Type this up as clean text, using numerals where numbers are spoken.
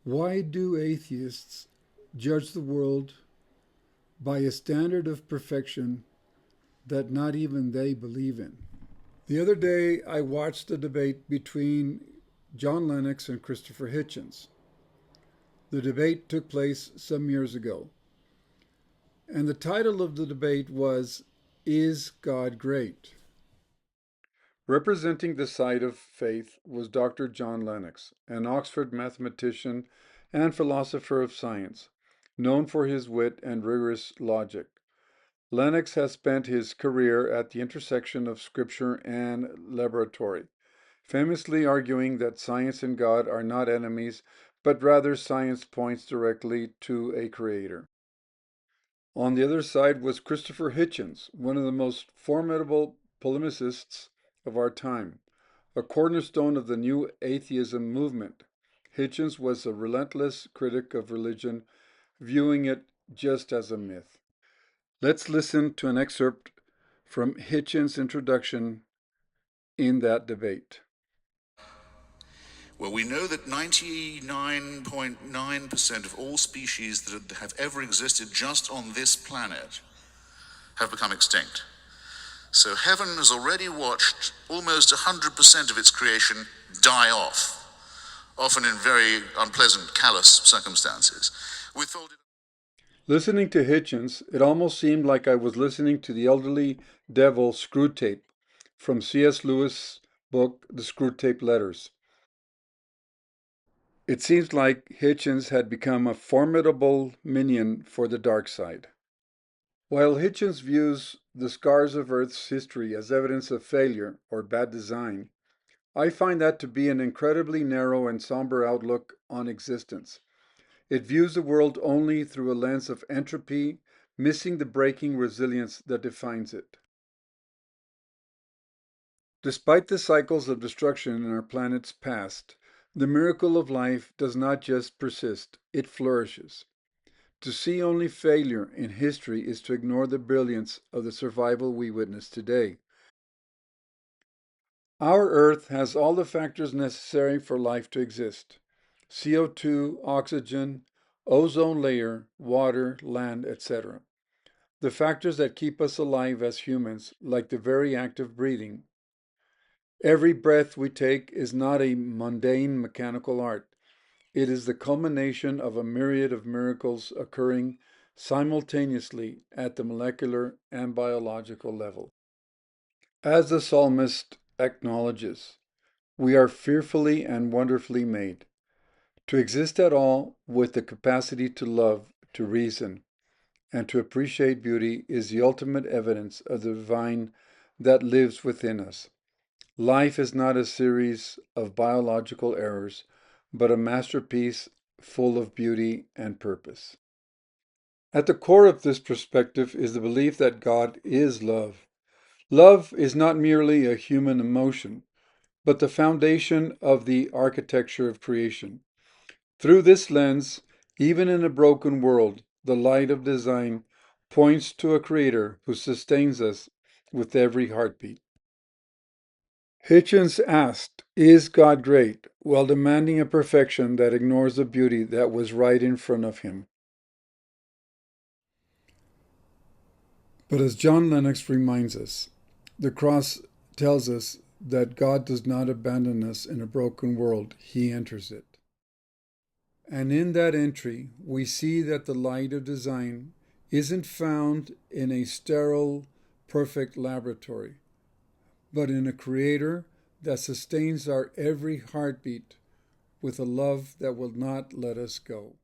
Why do atheists judge the world by a standard of perfection that not even they believe in? The other day, I watched a debate between John Lennox and Christopher Hitchens. The debate took place some years ago, and the title of the debate was, "Is God Great?" Representing the side of faith was Dr. John Lennox, an Oxford mathematician and philosopher of science, known for his wit and rigorous logic. Lennox has spent his career at the intersection of scripture and laboratory, famously arguing that science and God are not enemies, but rather science points directly to a creator. On the other side was Christopher Hitchens, one of the most formidable polemicists of our time, a cornerstone of the new atheism movement. Hitchens was a relentless critic of religion, viewing it just as a myth. Let's listen to an excerpt from Hitchens' introduction in that debate. Well, we know that 99.9% of all species that have ever existed just on this planet have become extinct. So heaven has already watched almost 100% of its creation die off, often in very unpleasant, callous circumstances. We're told Listening to Hitchens, it almost seemed like I was listening to the elderly devil Screwtape from C.S. Lewis' book, The Screwtape Letters. It seems like Hitchens had become a formidable minion for the dark side. While Hitchens views the scars of Earth's history as evidence of failure or bad design, I find that to be an incredibly narrow and somber outlook on existence. It views the world only through a lens of entropy, missing the breaking resilience that defines it. Despite the cycles of destruction in our planet's past, the miracle of life does not just persist, it flourishes. To see only failure in history is to ignore the brilliance of the survival we witness today. Our Earth has all the factors necessary for life to exist: CO2, oxygen, ozone layer, water, land, etc. The factors that keep us alive as humans, like the very act of breathing. Every breath we take is not a mundane mechanical art. It is the culmination of a myriad of miracles occurring simultaneously at the molecular and biological level. As the psalmist acknowledges, we are fearfully and wonderfully made. To exist at all with the capacity to love, to reason, and to appreciate beauty is the ultimate evidence of the divine that lives within us. Life is not a series of biological errors, but a masterpiece full of beauty and purpose. At the core of this perspective is the belief that God is love. Love is not merely a human emotion, but the foundation of the architecture of creation. Through this lens, even in a broken world, the light of design points to a creator who sustains us with every heartbeat. Hitchens asked, "Is God great?" while demanding a perfection that ignores the beauty that was right in front of him. But as John Lennox reminds us, the cross tells us that God does not abandon us in a broken world, He enters it. And in that entry, we see that the light of design isn't found in a sterile, perfect laboratory, but in a creator that sustains our every heartbeat with a love that will not let us go.